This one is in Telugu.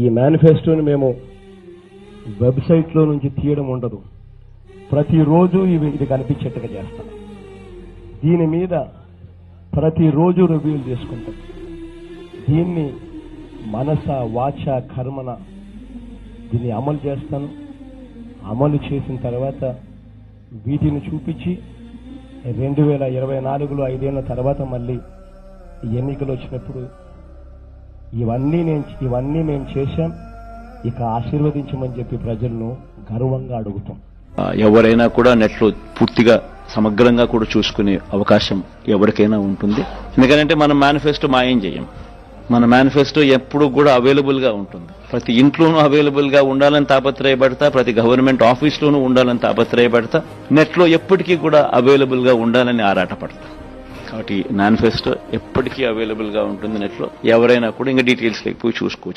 ఈ మేనిఫెస్టోని మేము వెబ్సైట్లో నుంచి తీయడం ఉండదు, ప్రతిరోజు ఇది కనిపించేట్టుగా చేస్తాం. దీని మీద ప్రతిరోజు రివ్యూలు చేసుకుంటాం. దీన్ని మనస వాచ కర్మన దీన్ని అమలు చేస్తాను. అమలు చేసిన తర్వాత వీటిని చూపించి 2024లో 5 ఏళ్ల తర్వాత మళ్ళీ ఎన్నికలు వచ్చినప్పుడు ఇవన్నీ మేము చేశాం, ఇక ఆశీర్వదించమని చెప్పి ప్రజలను గర్వంగా అడుగుతాం. ఎవరైనా కూడా నెట్లో పూర్తిగా సమగ్రంగా కూడా చూసుకునే అవకాశం ఎవరికైనా ఉంటుంది. ఎందుకంటే మన మేనిఫెస్టో మాయం చేయం. మన మేనిఫెస్టో ఎప్పుడు కూడా అవైలబుల్ గా ఉంటుంది. ప్రతి ఇంట్లోనూ అవైలబుల్ గా ఉండాలని తాపత్రయపడతా, ప్రతి గవర్నమెంట్ ఆఫీస్లోనూ ఉండాలని తాపత్రయపడతా, నెట్లో ఎప్పటికీ కూడా అవైలబుల్ గా ఉండాలని ఆరాటపడతా. కాబట్టి మేనిఫెస్టో ఎప్పటికీ అవైలబుల్ గా ఉంటుంది నెట్లో. ఎవరైనా కూడా ఇంకా డీటెయిల్స్ లేకపోయి చూసుకోవచ్చు.